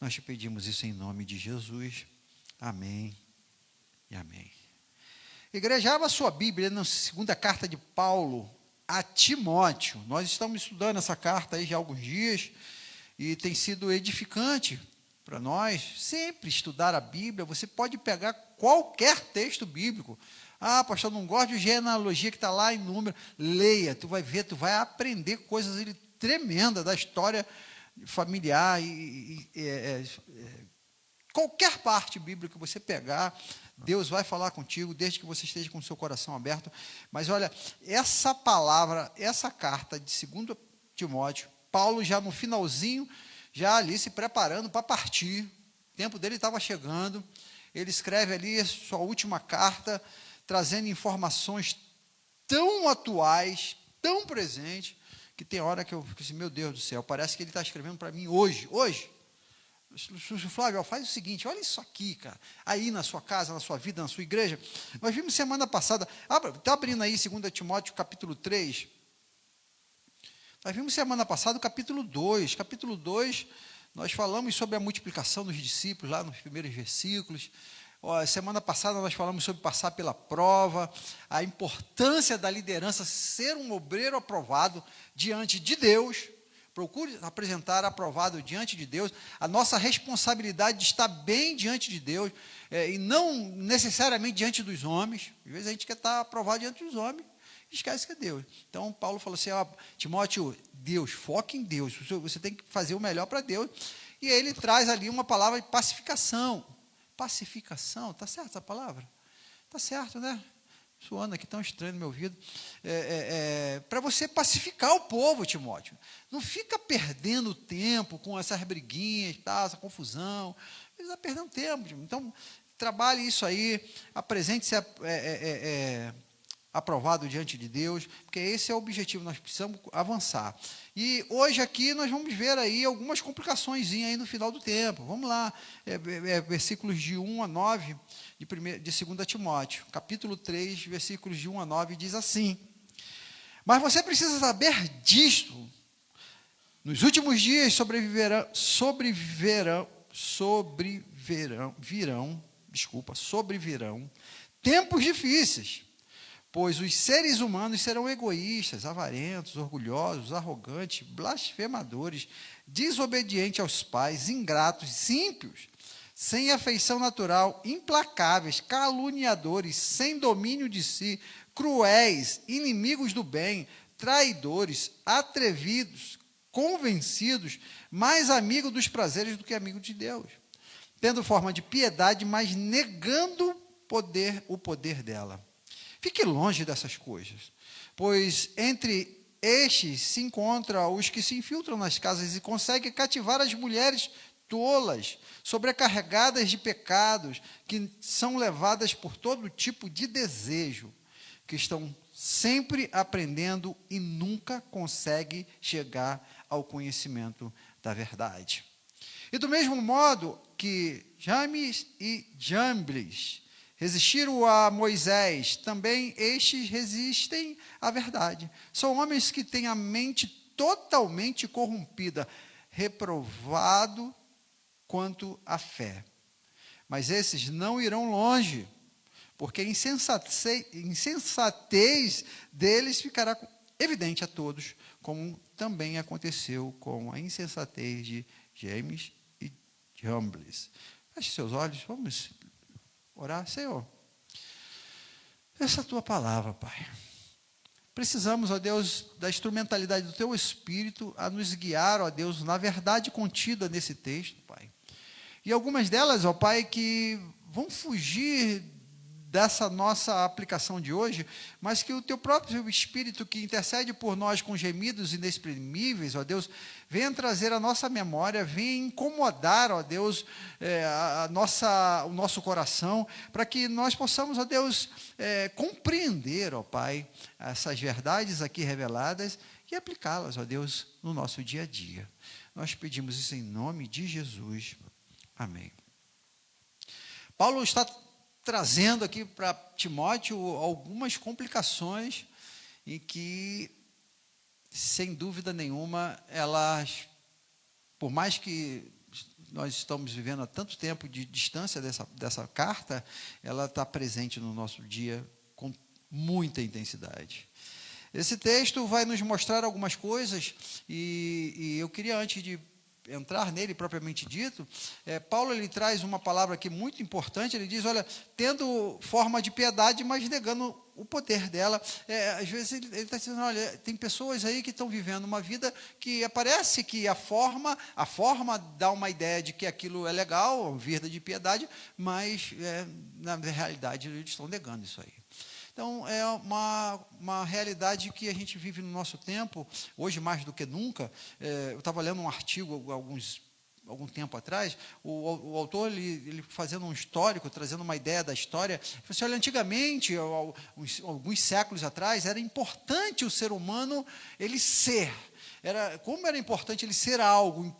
Nós te pedimos isso em nome de Jesus. Amém e amém. Igreja, abra sua Bíblia na segunda carta de Paulo a Timóteo. Nós estamos estudando essa carta aí já há alguns dias e tem sido edificante para nós. Sempre estudar a Bíblia, você pode pegar qualquer texto bíblico. Ah, pastor, não gosto de genealogia que está lá em número. Leia, tu vai ver, tu vai aprender coisas tremendas da história familiar qualquer parte bíblica que você pegar, Deus vai falar contigo, desde que você esteja com o seu coração aberto. Mas olha, essa palavra, essa carta de 2 Timóteo, Paulo já no finalzinho, já ali se preparando para partir, o tempo dele estava chegando, ele escreve ali a sua última carta, trazendo informações tão atuais, tão presentes, que tem hora que eu fico assim, meu Deus do céu, parece que ele está escrevendo para mim hoje. Flávio, faz o seguinte, olha isso aqui, cara, aí na sua casa, na sua vida, na sua igreja. Nós vimos semana passada, está abrindo aí 2 Timóteo capítulo 3, nós vimos semana passada o capítulo 2, nós falamos sobre a multiplicação dos discípulos, lá nos primeiros versículos. Semana passada nós falamos sobre passar pela prova, a importância da liderança ser um obreiro aprovado diante de Deus. Procure apresentar aprovado diante de Deus, a nossa responsabilidade de estar bem diante de Deus, e não necessariamente diante dos homens. Às vezes a gente quer estar aprovado diante dos homens, e esquece que é Deus. Então Paulo falou assim, Timóteo, Deus, foque em Deus, você tem que fazer o melhor para Deus, e ele traz ali uma palavra de pacificação, está certo essa palavra? Está certo, né? Suando aqui tão estranho no meu ouvido, para você pacificar o povo, Timóteo. Não fica perdendo tempo com essas briguinhas, tá, essa confusão. Ele está perdendo tempo. Então, trabalhe isso aí, apresente-se aprovado diante de Deus, porque esse é o objetivo, nós precisamos avançar. E hoje aqui nós vamos ver aí algumas complicações aí no final do tempo. Vamos lá, versículos de 1 a 9 de 2 Timóteo, capítulo 3, versículos de 1 a 9, diz assim: mas você precisa saber disto, nos últimos dias sobrevirão tempos difíceis, pois os seres humanos serão egoístas, avarentos, orgulhosos, arrogantes, blasfemadores, desobedientes aos pais, ingratos, ímpios, sem afeição natural, implacáveis, caluniadores, sem domínio de si, cruéis, inimigos do bem, traidores, atrevidos, convencidos, mais amigos dos prazeres do que amigos de Deus, tendo forma de piedade, mas negando o poder dela. Fique longe dessas coisas, pois entre estes se encontram os que se infiltram nas casas e conseguem cativar as mulheres tolas, sobrecarregadas de pecados, que são levadas por todo tipo de desejo, que estão sempre aprendendo e nunca conseguem chegar ao conhecimento da verdade. E do mesmo modo que James e Jambres resistiram a Moisés, também estes resistem à verdade. São homens que têm a mente totalmente corrompida, reprovado quanto à fé. Mas esses não irão longe, porque a insensatez deles ficará evidente a todos, como também aconteceu com a insensatez de James e Jambres. Feche seus olhos, vamos orar. Senhor, essa é a tua palavra, Pai. Precisamos, ó Deus, da instrumentalidade do teu Espírito a nos guiar, ó Deus, na verdade contida nesse texto, Pai. E algumas delas, ó Pai, que vão fugir dessa nossa aplicação de hoje, mas que o teu próprio Espírito que intercede por nós com gemidos inexprimíveis, ó Deus, venha trazer a nossa memória, venha incomodar, ó Deus, o nosso coração, para que nós possamos, ó Deus, compreender, ó Pai, essas verdades aqui reveladas e aplicá-las, ó Deus, no nosso dia a dia. Nós pedimos isso em nome de Jesus. Amém. Paulo está trazendo aqui para Timóteo algumas complicações em que, sem dúvida nenhuma, elas, por mais que nós estamos vivendo há tanto tempo de distância dessa carta, ela está presente no nosso dia com muita intensidade. Esse texto vai nos mostrar algumas coisas, e eu queria, antes de entrar nele propriamente dito, Paulo ele traz uma palavra aqui muito importante. Ele diz, olha, tendo forma de piedade, mas negando o poder dela. Às vezes ele está dizendo, olha, tem pessoas aí que estão vivendo uma vida que parece que a forma dá uma ideia de que aquilo é legal, vida de piedade, mas na realidade eles estão negando isso aí. Então, é uma realidade que a gente vive no nosso tempo, hoje mais do que nunca. Eu estava lendo um artigo algum tempo atrás, o autor, ele fazendo um histórico, trazendo uma ideia da história, ele falou assim, olha, antigamente, alguns séculos atrás, era importante o ser humano, ele ser. Como era importante ele ser algo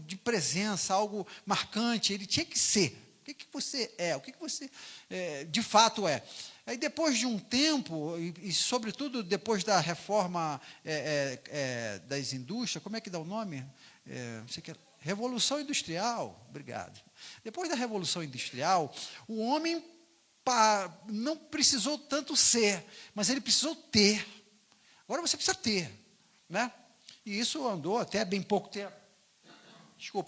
de presença, algo marcante, ele tinha que ser. O que você é? O que você de fato é? Aí, depois de um tempo, e sobretudo depois da reforma das indústrias, como é que dá o nome? Revolução Industrial, obrigado. Depois da Revolução Industrial, o homem não precisou tanto ser, mas ele precisou ter. Agora você precisa ter, né? E isso andou até bem pouco tempo.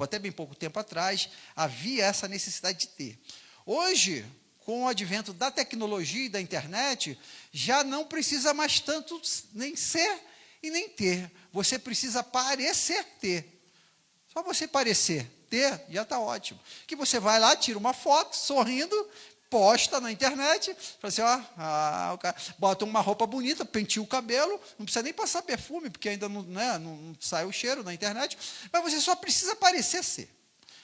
Até bem pouco tempo atrás, havia essa necessidade de ter. Hoje, com o advento da tecnologia e da internet, já não precisa mais tanto nem ser e nem ter. Você precisa parecer ter. Só você parecer ter, já está ótimo. Que você vai lá, tira uma foto, sorrindo, posta na internet, fala assim, o cara bota uma roupa bonita, penteia o cabelo, não precisa nem passar perfume, porque ainda não sai o cheiro na internet, mas você só precisa parecer ser.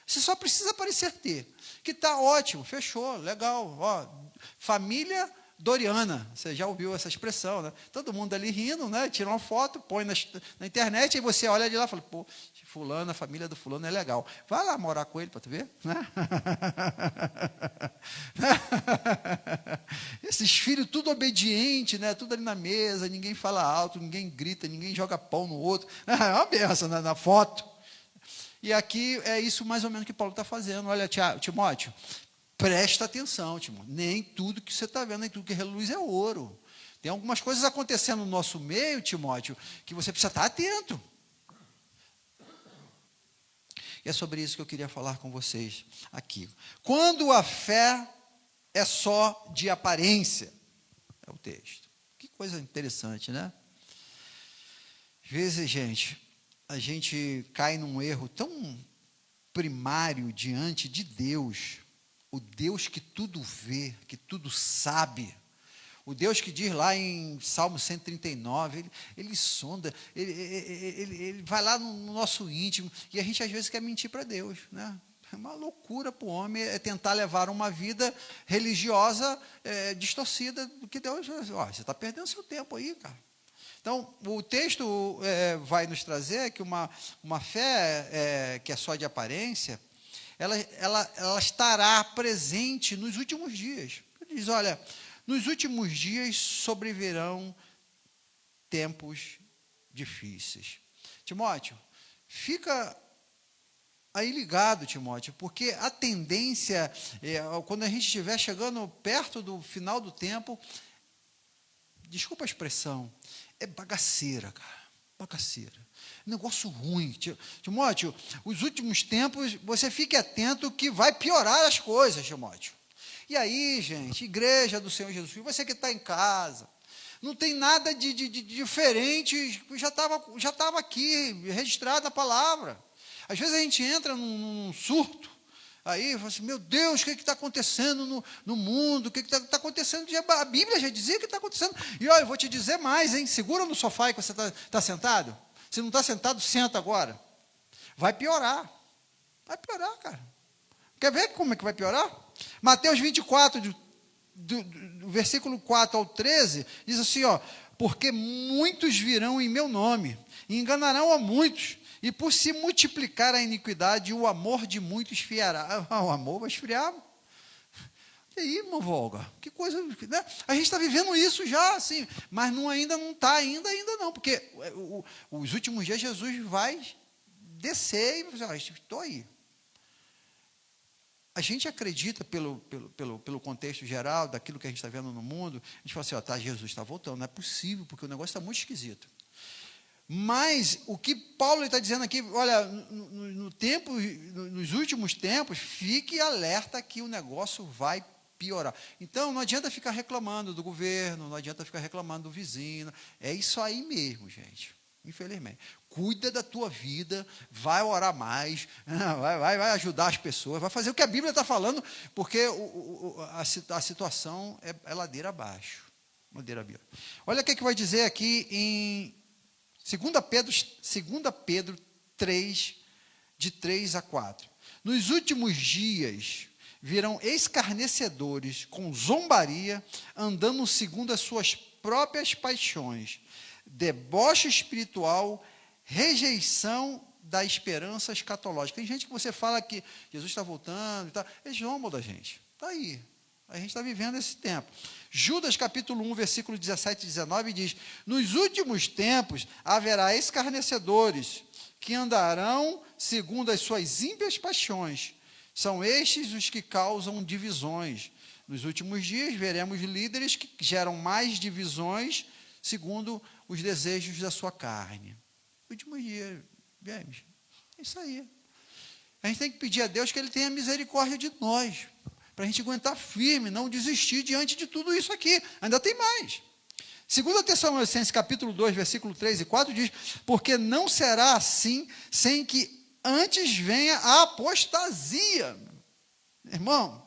Você só precisa parecer ter. Que está ótimo, fechou, legal. Família Doriana, você já ouviu essa expressão, né? Todo mundo ali rindo, né? Tira uma foto, põe na internet, aí você olha de lá e fala, pô, fulano, a família do fulano é legal. Vai lá morar com ele para tu ver, né? Esses filhos tudo obediente, né? Tudo ali na mesa, ninguém fala alto, ninguém grita, ninguém joga pão no outro. É uma benção na foto. E aqui é isso mais ou menos que Paulo está fazendo. Olha, Timóteo, presta atenção, Timóteo. Nem tudo que você está vendo, nem tudo que reluz é ouro. Tem algumas coisas acontecendo no nosso meio, Timóteo, que você precisa estar atento. E é sobre isso que eu queria falar com vocês aqui. Quando a fé é só de aparência, é o texto. Que coisa interessante, né? Às vezes, gente, a gente cai num erro tão primário diante de Deus, o Deus que tudo vê, que tudo sabe, o Deus que diz lá em Salmo 139, ele sonda, ele vai lá no nosso íntimo, e a gente às vezes quer mentir para Deus, né? É uma loucura para o homem tentar levar uma vida religiosa distorcida do que Deus. Você está perdendo seu tempo aí, cara. Então, o texto vai nos trazer que uma fé que é só de aparência, ela estará presente nos últimos dias. Ele diz, olha, nos últimos dias sobrevirão tempos difíceis. Timóteo, fica aí ligado, Timóteo, porque a tendência, quando a gente estiver chegando perto do final do tempo, desculpa a expressão, é bagaceira, cara, bagaceira. Negócio ruim. Timóteo, os últimos tempos, você fique atento que vai piorar as coisas, Timóteo. E aí, gente, igreja do Senhor Jesus Cristo, você que está em casa, não tem nada de diferente, já estava aqui, registrado na palavra. Às vezes a gente entra num surto, aí fala assim, meu Deus, o que está acontecendo no mundo? O que está acontecendo? A Bíblia já dizia o que está acontecendo. E olha, eu vou te dizer mais, hein? Segura no sofá aí que você está sentado. Se não está sentado, senta agora. Vai piorar. Vai piorar, cara. Quer ver como é que vai piorar? Mateus 24, do versículo 4 ao 13, diz assim, porque muitos virão em meu nome, e enganarão a muitos, e por se multiplicar a iniquidade, o amor de muitos esfriará. O amor vai esfriar. E aí, irmão Volga? Que coisa, né? A gente está vivendo isso já, assim, mas ainda não está, ainda não, porque os últimos dias Jesus vai descer e vai dizer, estou aí. a gente acredita, pelo contexto geral, daquilo que a gente está vendo no mundo, a gente fala assim, tá, Jesus está voltando, não é possível, porque o negócio está muito esquisito. Mas o que Paulo está dizendo aqui, olha, nos últimos tempos, fique alerta que o negócio vai piorar. Então, não adianta ficar reclamando do governo, não adianta ficar reclamando do vizinho. É isso aí mesmo, gente. Infelizmente. Cuida da tua vida, vai orar mais, vai ajudar as pessoas, vai fazer o que a Bíblia está falando, porque a situação é ladeira abaixo. Ladeira abaixo. Olha o que vai dizer aqui em 2 Pedro 3, de 3 a 4. Nos últimos dias virão escarnecedores com zombaria, andando segundo as suas próprias paixões, deboche espiritual, rejeição da esperança escatológica. Tem gente que você fala que Jesus está voltando e tal, eles zombam da gente. Está aí. A gente está vivendo esse tempo. Judas capítulo 1, versículo 17 e 19 diz, nos últimos tempos haverá escarnecedores que andarão segundo as suas ímpias paixões. São estes os que causam divisões. Nos últimos dias veremos líderes que geram mais divisões segundo os desejos da sua carne. Últimos dias, vemos. É isso aí. A gente tem que pedir a Deus que Ele tenha misericórdia de nós, para a gente aguentar firme, não desistir diante de tudo isso aqui. Ainda tem mais. 2 Tessalonicenses, capítulo 2, versículo 3 e 4, diz, porque não será assim, sem que antes venha a apostasia. Irmão,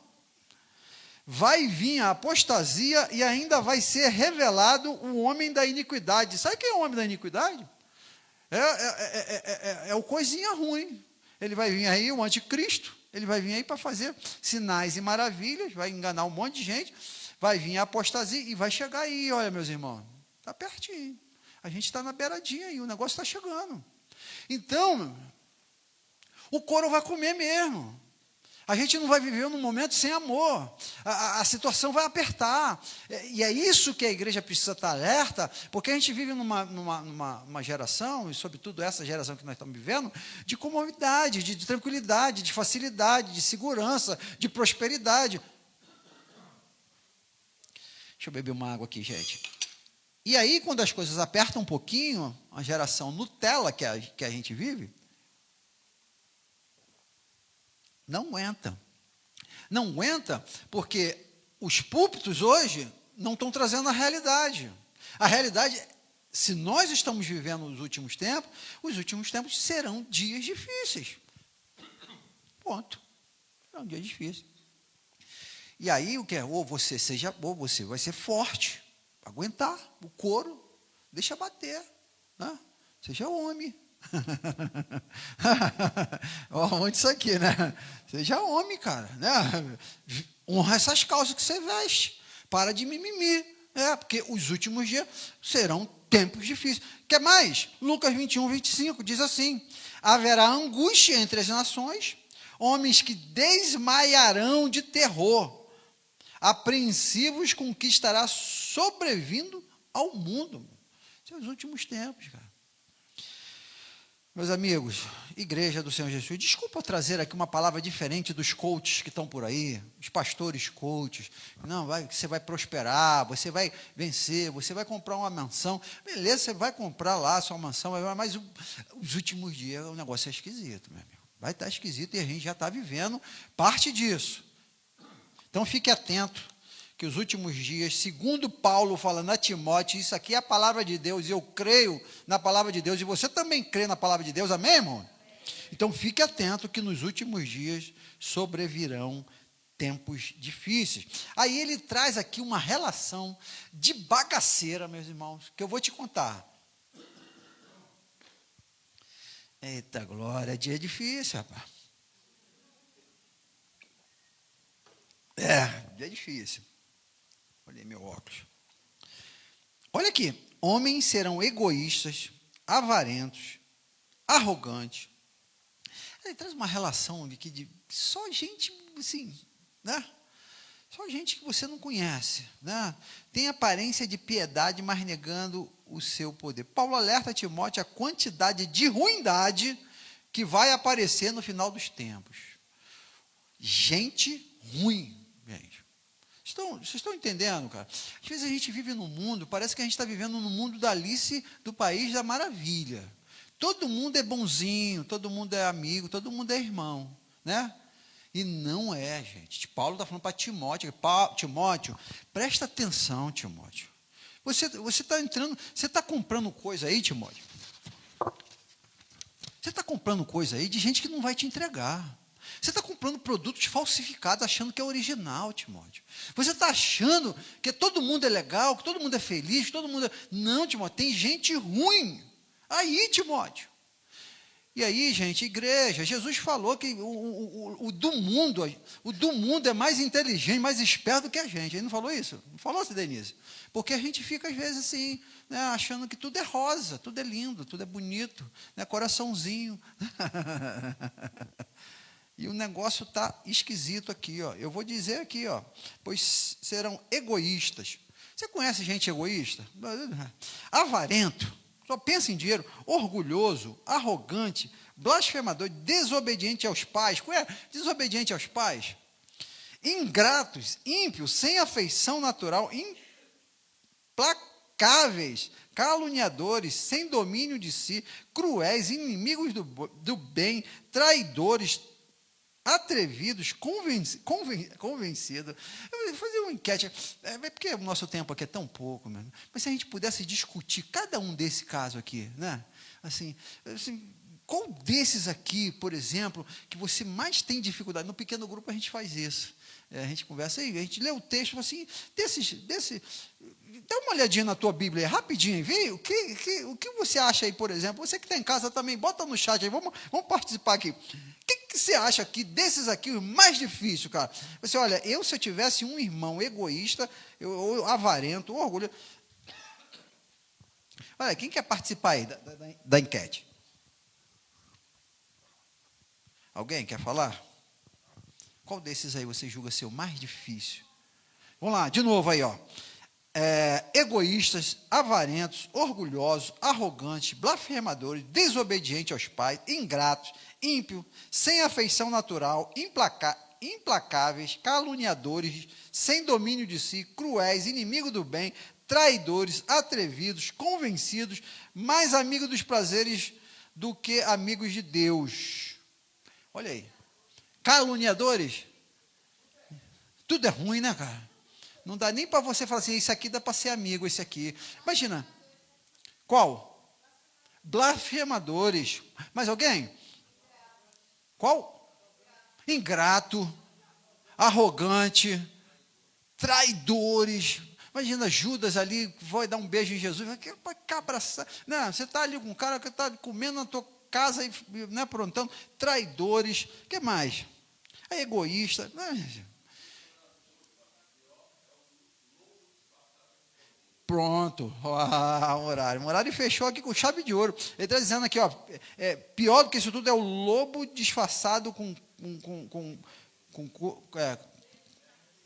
vai vir a apostasia e ainda vai ser revelado o homem da iniquidade. Sabe quem é o homem da iniquidade? É o coisinha ruim. Ele vai vir aí, o anticristo. Ele vai vir aí para fazer sinais e maravilhas, vai enganar um monte de gente, vai vir a apostasia e vai chegar aí, olha, meus irmãos, está pertinho. A gente está na beiradinha aí, o negócio está chegando. Então, o couro vai comer mesmo. A gente não vai viver num momento sem amor. A situação vai apertar. E é isso que a igreja precisa estar alerta, porque a gente vive numa geração, e sobretudo essa geração que nós estamos vivendo, de comodidade, de tranquilidade, de facilidade, de segurança, de prosperidade. Deixa eu beber uma água aqui, gente. E aí, quando as coisas apertam um pouquinho, a geração Nutella que a gente vive, não aguenta. Não aguenta porque os púlpitos hoje não estão trazendo a realidade. A realidade, se nós estamos vivendo os últimos tempos serão dias difíceis. Ponto. Serão dias difíceis. E aí, o que é? Ou você vai ser forte, aguentar o couro, deixa bater, né? Seja homem. Onde isso aqui, né? Seja homem, cara, né? Honra essas calças que você veste. Para de mimimi. Porque os últimos dias serão tempos difíceis. Quer mais? Lucas 21, 25 diz assim: haverá angústia entre as nações, homens que desmaiarão de terror, apreensivos com o que estará sobrevindo ao mundo. São os últimos tempos, cara. Meus amigos, igreja do Senhor Jesus, desculpa eu trazer aqui uma palavra diferente dos coaches que estão por aí, os pastores coaches. Não, você vai prosperar, você vai vencer, você vai comprar uma mansão. Beleza, você vai comprar lá a sua mansão, mas os últimos dias o negócio é esquisito, meu amigo. Vai estar esquisito e a gente já está vivendo parte disso. Então fique atento, que os últimos dias, segundo Paulo falando a Timóteo, isso aqui é a palavra de Deus, e eu creio na palavra de Deus, e você também crê na palavra de Deus, amém, irmão? Então fique atento que nos últimos dias sobrevirão tempos difíceis. Aí ele traz aqui uma relação de bagaceira, meus irmãos, que eu vou te contar. Eita glória, dia difícil, rapaz. Dia difícil. Olhei meu óculos. Olha aqui. Homens serão egoístas, avarentos, arrogantes. Ele traz uma relação de só gente, assim, né? Só gente que você não conhece, né? Tem aparência de piedade, mas negando o seu poder. Paulo alerta Timóteo a quantidade de ruindade que vai aparecer no final dos tempos. Gente ruim, gente. Vocês estão entendendo, cara? Às vezes a gente vive num mundo, parece que a gente está vivendo no mundo da Alice do País da Maravilha. Todo mundo é bonzinho, todo mundo é amigo, todo mundo é irmão, né? E não é, gente. Paulo está falando para Timóteo. Timóteo, presta atenção, Timóteo. Você está entrando, você está comprando coisa aí, Timóteo. Você está comprando coisa aí de gente que não vai te entregar. Você está comprando produtos falsificados, achando que é original, Timóteo. Você está achando que todo mundo é legal, que todo mundo é feliz, que todo mundo é... Não, Timóteo, tem gente ruim aí, Timóteo. E aí, gente, igreja, Jesus falou que o do mundo é mais inteligente, mais esperto do que a gente. Ele não falou isso? Não falou, Denise? Porque a gente fica, às vezes, assim, né, achando que tudo é rosa, tudo é lindo, tudo é bonito, né, coraçãozinho. E o negócio está esquisito aqui, ó. Eu vou dizer aqui, ó, pois serão egoístas. Você conhece gente egoísta? Avarento, só pensa em dinheiro, orgulhoso, arrogante, blasfemador, desobediente aos pais. Qual é? Desobediente aos pais. Ingratos, ímpios, sem afeição natural, implacáveis, caluniadores, sem domínio de si, cruéis, inimigos do bem, traidores, atrevidos, convencidos. Eu vou fazer uma enquete, porque o nosso tempo aqui é tão pouco, mesmo. Mas se a gente pudesse discutir cada um desse caso aqui, né? Assim, qual desses aqui, por exemplo, que você mais tem dificuldade? No pequeno grupo a gente faz isso. A gente conversa aí, a gente lê o texto, assim, dá uma olhadinha na tua Bíblia aí, rapidinho, vê o que você acha aí, por exemplo, você que está em casa também, bota no chat aí, vamos participar aqui. O que você acha aqui, desses aqui, o mais difícil, cara? Você, olha, se eu tivesse um irmão egoísta, ou avarento, ou orgulho... Olha, quem quer participar aí da enquete? Alguém quer falar? Qual desses aí você julga ser o mais difícil? Vamos lá, de novo aí, ó. Egoístas, avarentos, orgulhosos, arrogantes, blasfemadores, desobedientes aos pais, ingratos, ímpios, sem afeição natural, implacáveis, caluniadores, sem domínio de si, cruéis, inimigos do bem, traidores, atrevidos, convencidos, mais amigos dos prazeres do que amigos de Deus. Olha aí. Caluniadores. Tudo é ruim, né, cara? Não dá nem para você falar assim, isso aqui dá para ser amigo, esse aqui. Imagina. Qual? Blasfemadores. Mais alguém? Qual? Ingrato, arrogante, traidores. Imagina Judas ali, vai dar um beijo em Jesus. Que abraçar. Não, você está ali com um cara que está comendo na tua casa, né, aprontando. Traidores. O que mais? É egoísta. Pronto, o horário fechou aqui com chave de ouro. Ele está dizendo aqui, ó, pior do que isso tudo é o lobo disfarçado com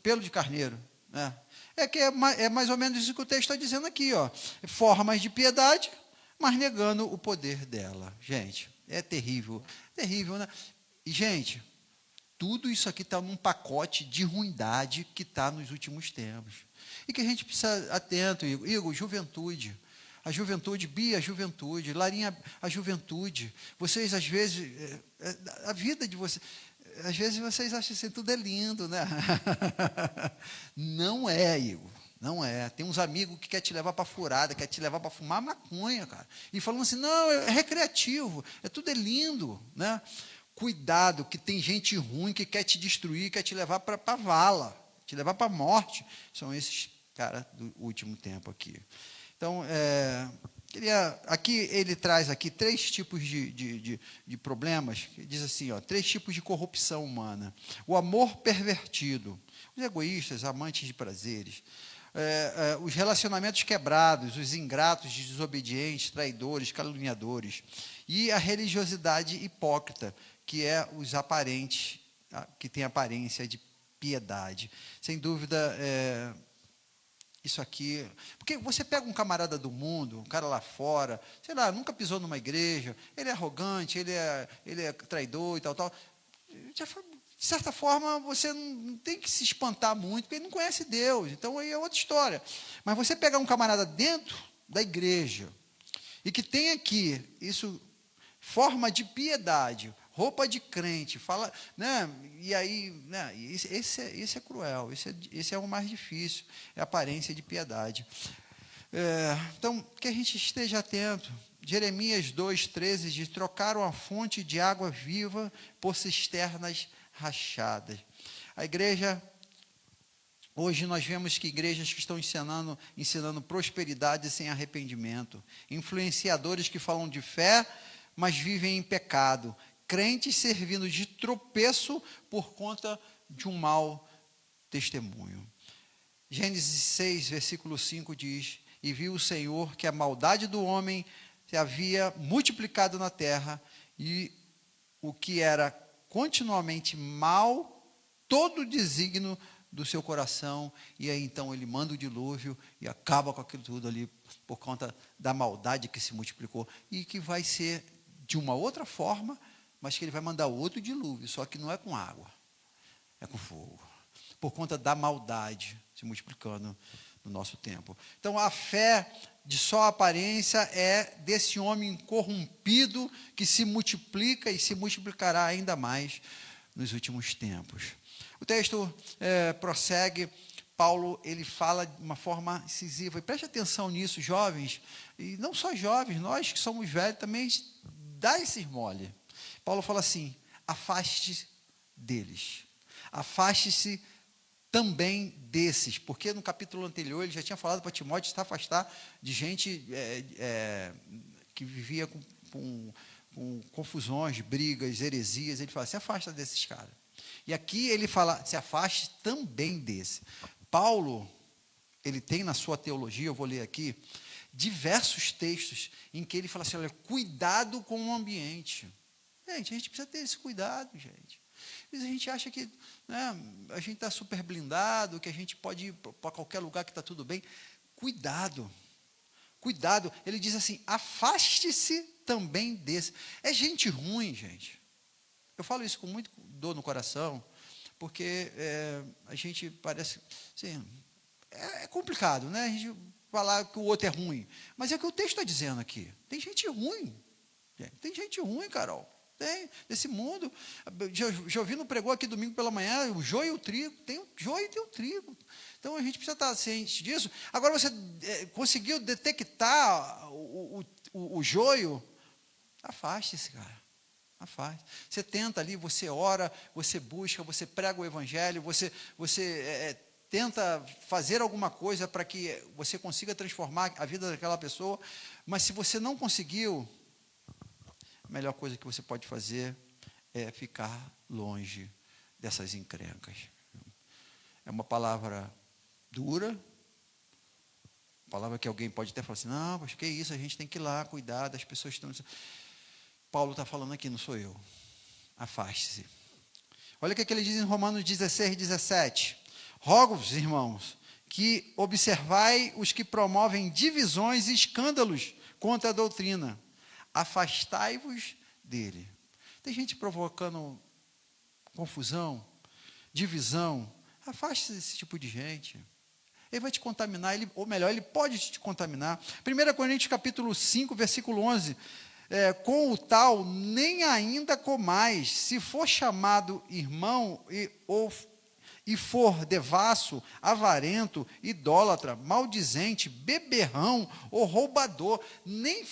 pelo de carneiro. Né? É mais ou menos isso que o texto está dizendo aqui, ó. Formas de piedade, mas negando o poder dela. Gente, é terrível, terrível, né? E, gente, tudo isso aqui está num pacote de ruindade que está nos últimos tempos. E que a gente precisa atento, Igor, juventude. A juventude, Bia, a juventude. Larinha, a juventude. Vocês, às vezes, a vida de vocês... Às vezes vocês acham assim, tudo é lindo, né? Não é, Igor. Não é. Tem uns amigos que querem te levar para furada, querem te levar para fumar maconha, cara. E falam assim, não, é recreativo, tudo é lindo, né? Cuidado, que tem gente ruim que quer te destruir, quer te levar para a vala, te levar para a morte. São esses caras do último tempo aqui. Então, aqui ele traz aqui 3 tipos de problemas. Diz assim, ó, 3 tipos de corrupção humana. O amor pervertido, os egoístas, amantes de prazeres, os relacionamentos quebrados, os ingratos, desobedientes, traidores, caluniadores, e a religiosidade hipócrita, que é os aparentes, que tem aparência de piedade. Sem dúvida, isso aqui... Porque você pega um camarada do mundo, um cara lá fora, sei lá, nunca pisou numa igreja, ele é arrogante, ele é traidor e tal. de certa forma, você não tem que se espantar muito, porque ele não conhece Deus, então aí é outra história. Mas você pegar um camarada dentro da igreja, e que tem aqui, isso, forma de piedade, roupa de crente, fala, né, e aí, né, esse é cruel, esse é o mais difícil, é a aparência de piedade. Então, que a gente esteja atento. Jeremias 2,13 diz: trocaram a fonte de água viva por cisternas rachadas. A igreja, hoje nós vemos que igrejas que estão ensinando prosperidade sem arrependimento, influenciadores que falam de fé, mas vivem em pecado, crentes servindo de tropeço por conta de um mau testemunho. Gênesis 6, versículo 5 diz: e viu o Senhor que a maldade do homem se havia multiplicado na terra, e o que era continuamente mal, todo o desígnio do seu coração, e aí então ele manda o dilúvio e acaba com aquilo tudo ali, por conta da maldade que se multiplicou, e que vai ser de uma outra forma, mas que ele vai mandar outro dilúvio, só que não é com água, é com fogo, por conta da maldade se multiplicando no nosso tempo. Então, a fé de só aparência é desse homem corrompido que se multiplica e se multiplicará ainda mais nos últimos tempos. O texto prossegue. Paulo, ele fala de uma forma incisiva, e preste atenção nisso, jovens, e não só jovens, nós que somos velhos também dá esse mole. Paulo fala assim: afaste-se deles, afaste-se também desses, porque no capítulo anterior ele já tinha falado para Timóteo se afastar de gente que vivia com confusões, brigas, heresias. Ele fala: se afasta desses caras. E aqui ele fala: se afaste também desse. Paulo, ele tem na sua teologia, eu vou ler aqui, diversos textos em que ele fala assim: olha, cuidado com o ambiente. Gente, a gente precisa ter esse cuidado, gente. Às vezes a gente acha que, né, a gente está super blindado, que a gente pode ir para qualquer lugar que está tudo bem. Cuidado, cuidado. Ele diz assim: afaste-se também desse. É gente ruim, gente. Eu falo isso com muito dor no coração, porque a gente parece, assim, é complicado, né? A gente falar que o outro é ruim. Mas é o que o texto está dizendo aqui. Tem gente ruim. Tem gente ruim, Carol. Tem, nesse mundo. Jovino pregou aqui domingo pela manhã, o joio e o trigo. Tem o joio e tem o trigo. Então, a gente precisa estar ciente disso. Agora, você conseguiu detectar o joio? Afaste-se, cara. Afaste. Você tenta ali, você ora, você busca, você prega o evangelho, você tenta fazer alguma coisa para que você consiga transformar a vida daquela pessoa, mas se você não conseguiu, a melhor coisa que você pode fazer é ficar longe dessas encrencas. É uma palavra dura, palavra que alguém pode até falar assim: não, mas que isso, a gente tem que ir lá cuidar das pessoas que estão... Paulo está falando aqui, não sou eu. Afaste-se. Olha o que ele diz em Romanos 16, 17. Rogo-vos, irmãos, que observai os que promovem divisões e escândalos contra a doutrina. Afastai-vos dele. Tem gente provocando confusão, divisão. Afaste-se desse tipo de gente. Ele vai te contaminar, ou melhor, ele pode te contaminar. 1 Coríntios capítulo 5, versículo 11. Com o tal, nem ainda comais, se for chamado irmão e for devasso, avarento, idólatra, maldizente, beberrão ou roubador, nem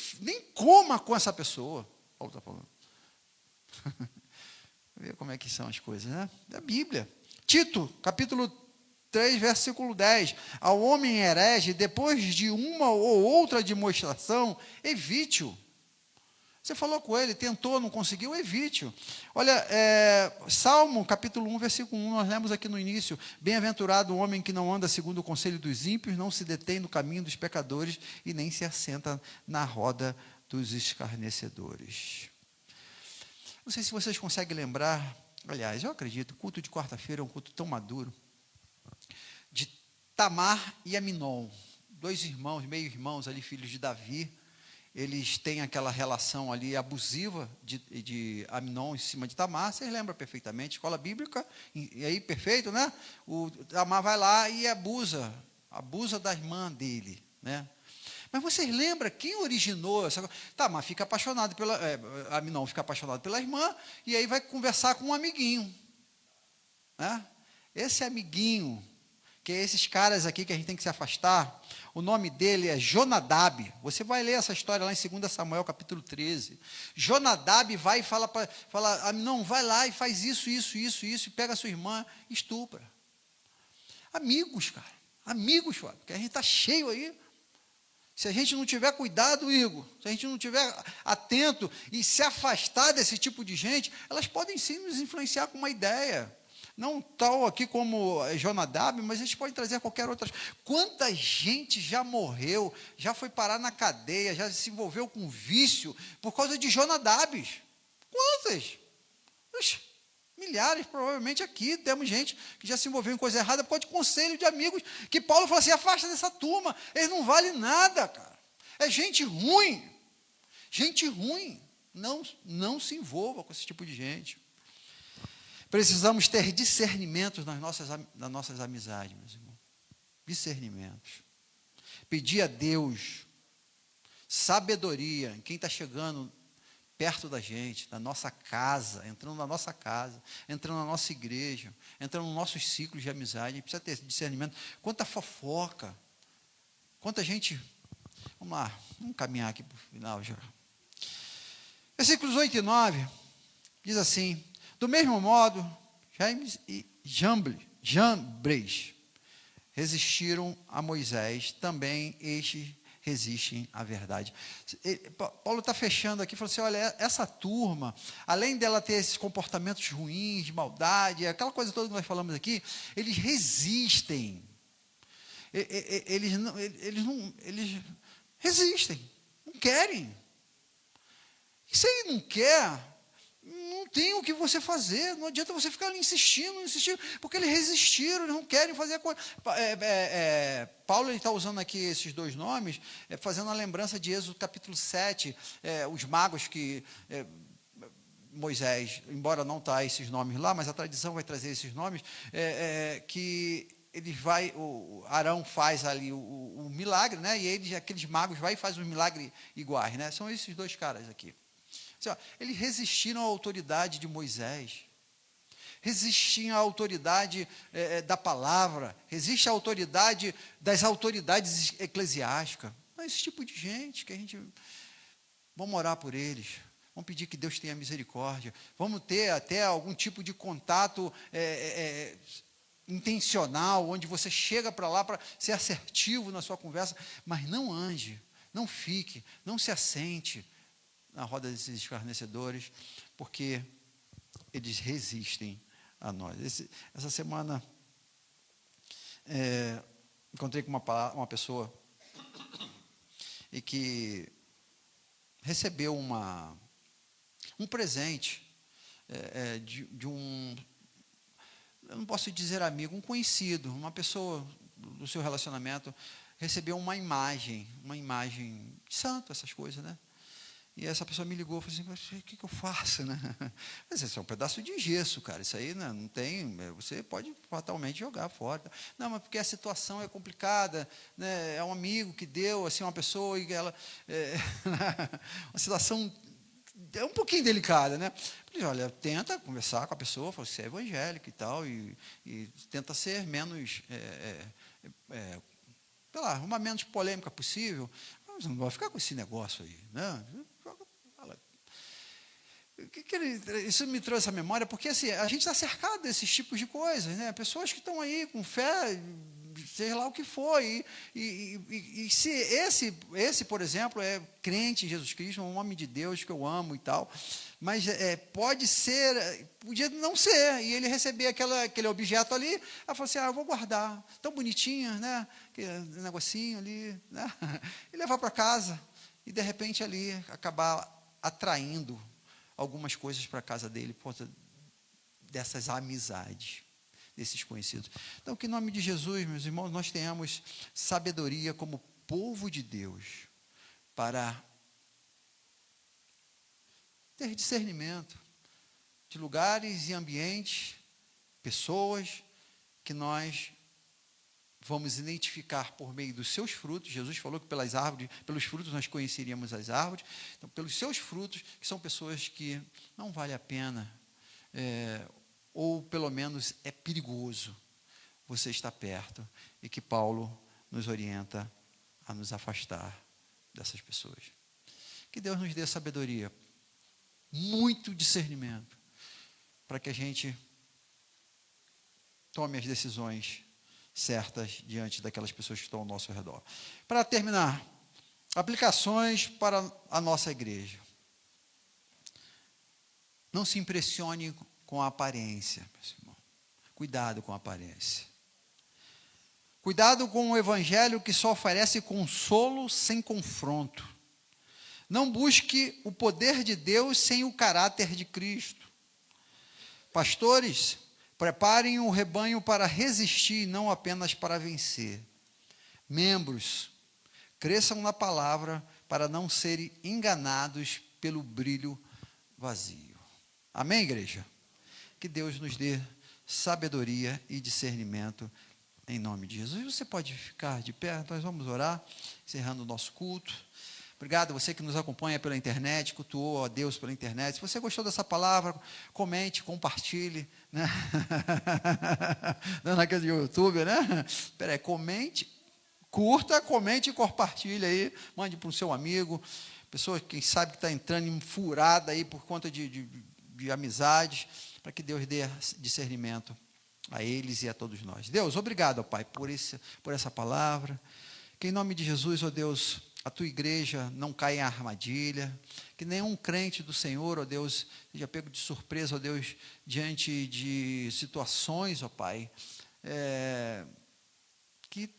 coma com essa pessoa. Paulo está falando. Vê como é que são as coisas, né? Da Bíblia. Tito, capítulo 3, versículo 10. Ao homem herege, depois de uma ou outra demonstração, evite-o. Você falou com ele, tentou, não conseguiu, evite-o. Olha, Salmo, capítulo 1, versículo 1, nós lemos aqui no início: bem-aventurado o homem que não anda segundo o conselho dos ímpios, não se detém no caminho dos pecadores e nem se assenta na roda dos escarnecedores. Não sei se vocês conseguem lembrar, aliás, eu acredito, o culto de quarta-feira é um culto tão maduro, de Tamar e Aminon, dois irmãos, meio-irmãos ali, filhos de Davi. eles têm aquela relação ali abusiva de Amnon em cima de Tamar, vocês lembram perfeitamente, escola bíblica, e aí perfeito, né? O Tamar vai lá e abusa da irmã dele, né? Mas vocês lembram quem originou essa coisa? Tamar fica apaixonado Amnon fica apaixonado pela irmã, e aí vai conversar com um amiguinho, né? Esse amiguinho, que é esses caras aqui que a gente tem que se afastar, o nome dele é Jonadab. Você vai ler essa história lá em 2 Samuel, capítulo 13. Jonadab vai e fala, não, vai lá e faz isso, e pega a sua irmã e estupra. Amigos, cara. Amigos, porque a gente está cheio aí. Se a gente não tiver cuidado, Igor, se a gente não tiver atento e se afastar desse tipo de gente, elas podem sim nos influenciar com uma ideia. Não tal aqui como Jonadab, mas a gente pode trazer qualquer outra. Quanta gente já morreu, já foi parar na cadeia, já se envolveu com vício por causa de Jonadabes? Quantas? Oxe, milhares, provavelmente aqui temos gente que já se envolveu em coisa errada por causa de conselho de amigos, que Paulo falou assim, afasta dessa turma, eles não valem nada, cara. É gente ruim. Gente ruim. Não se envolva com esse tipo de gente. Precisamos ter discernimentos nas nossas amizades, meus irmãos. Discernimentos. Pedir a Deus sabedoria em quem está chegando perto da gente, na nossa casa, entrando na nossa casa, entrando na nossa igreja, entrando nos nossos ciclos de amizade. A gente precisa ter discernimento. Quanta fofoca, quanta gente. Vamos lá, vamos caminhar aqui para o final já. Versículos 8 e 9 diz assim: do mesmo modo, James e Jambres resistiram a Moisés, também estes resistem à verdade. Paulo está fechando aqui, falou assim, olha, essa turma, além dela ter esses comportamentos ruins, de maldade, aquela coisa toda que nós falamos aqui, eles resistem. Eles resistem, não querem. E se ele não quer, não tem o que você fazer, não adianta você ficar ali insistindo, porque eles resistiram, eles não querem fazer a coisa. Paulo está usando aqui esses dois nomes, fazendo a lembrança de Êxodo capítulo 7, os magos que Moisés, embora não está esses nomes lá, mas a tradição vai trazer esses nomes, que o Arão faz ali o milagre, né? E aqueles magos vai e faz um milagre iguais, né? São esses dois caras aqui. Eles resistiram à autoridade de Moisés, resistiam à autoridade da palavra, resiste à autoridade das autoridades eclesiásticas. Não é esse tipo de gente que a gente... Vamos orar por eles, vamos pedir que Deus tenha misericórdia, vamos ter até algum tipo de contato intencional, onde você chega para lá para ser assertivo na sua conversa, mas não ande, não fique, não se assente na roda desses escarnecedores, porque eles resistem a nós. Essa semana, encontrei com uma pessoa e que recebeu um presente de um, eu não posso dizer amigo, um conhecido, uma pessoa do seu relacionamento, recebeu uma imagem de santo, essas coisas, né? E essa pessoa me ligou e falou assim, o que eu faço, né? Mas isso é um pedaço de gesso, cara, isso aí, né, não tem, você pode fatalmente jogar fora. Não, mas porque a situação é complicada, né, é um amigo que deu, assim, uma pessoa, e ela, uma situação é um pouquinho delicada, né? Falei, olha, tenta conversar com a pessoa, fala, você é evangélico e tal, e tenta ser menos, sei lá, uma menos polêmica possível, mas não vai ficar com esse negócio aí, né? Isso me trouxe a memória, porque assim, a gente está cercado desses tipos de coisas, né? Pessoas que estão aí com fé, seja lá o que for, e se esse, por exemplo, é crente em Jesus Cristo, um homem de Deus que eu amo e tal, mas podia não ser, e ele receber aquele objeto ali, ela falou assim, eu vou guardar, tão bonitinho, né? Aquele negocinho ali, né? E levar para casa, e de repente ali acabar atraindo algumas coisas para a casa dele por conta dessas amizades, desses conhecidos. Então, que em nome de Jesus, meus irmãos, nós tenhamos sabedoria como povo de Deus para ter discernimento de lugares e ambientes, pessoas que nós vamos identificar por meio dos seus frutos. Jesus falou que pelas árvores, pelos frutos nós conheceríamos as árvores. Então, pelos seus frutos, que são pessoas que não vale a pena, ou pelo menos é perigoso você estar perto, e que Paulo nos orienta a nos afastar dessas pessoas. Que Deus nos dê sabedoria, muito discernimento, para que a gente tome as decisões certas diante daquelas pessoas que estão ao nosso redor. Para terminar, aplicações para a nossa igreja. Não se impressione com a aparência, meu irmão. Cuidado com a aparência. Cuidado com o evangelho que só oferece consolo sem confronto. Não busque o poder de Deus sem o caráter de Cristo. Pastores, preparem o rebanho para resistir, não apenas para vencer. Membros, cresçam na palavra para não serem enganados pelo brilho vazio. Amém, igreja? Que Deus nos dê sabedoria e discernimento em nome de Jesus. Você pode ficar de pé, nós vamos orar, encerrando o nosso culto. Obrigado, você que nos acompanha pela internet, cultuou a Deus pela internet. Se você gostou dessa palavra, comente, compartilhe, né? Não naquele YouTube, né? Espera aí, comente, curta, comente e compartilhe aí, mande para o seu amigo, pessoa, quem sabe, que está entrando em furada aí por conta de amizades, para que Deus dê discernimento a eles e a todos nós. Deus, obrigado, ó Pai, por essa palavra. Que em nome de Jesus, ó Deus, a tua igreja não caia em armadilha, que nenhum crente do Senhor, ó Deus, seja pego de surpresa, ó Deus, diante de situações, ó Pai, que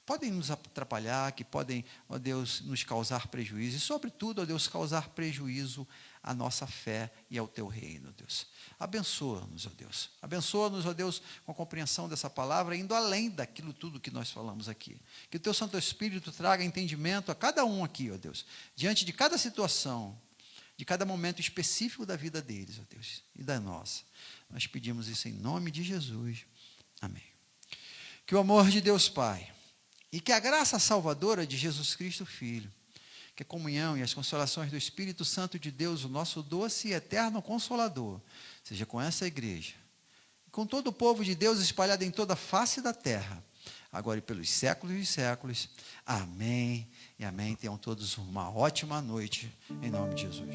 podem nos atrapalhar, que podem, ó Deus, nos causar prejuízo, e sobretudo, ó Deus, causar prejuízo à nossa fé e ao teu reino, Deus. Abençoa-nos, ó Deus. Abençoa-nos, ó Deus, com a compreensão dessa palavra, indo além daquilo tudo que nós falamos aqui. Que o teu Santo Espírito traga entendimento a cada um aqui, ó Deus, diante de cada situação, de cada momento específico da vida deles, ó Deus, e da nossa. Nós pedimos isso em nome de Jesus. Amém. Que o amor de Deus Pai e que a graça salvadora de Jesus Cristo, Filho, que a comunhão e as consolações do Espírito Santo de Deus, o nosso doce e eterno Consolador, seja com essa igreja, com todo o povo de Deus espalhado em toda a face da terra, agora e pelos séculos e séculos. Amém e amém. Tenham todos uma ótima noite, em nome de Jesus.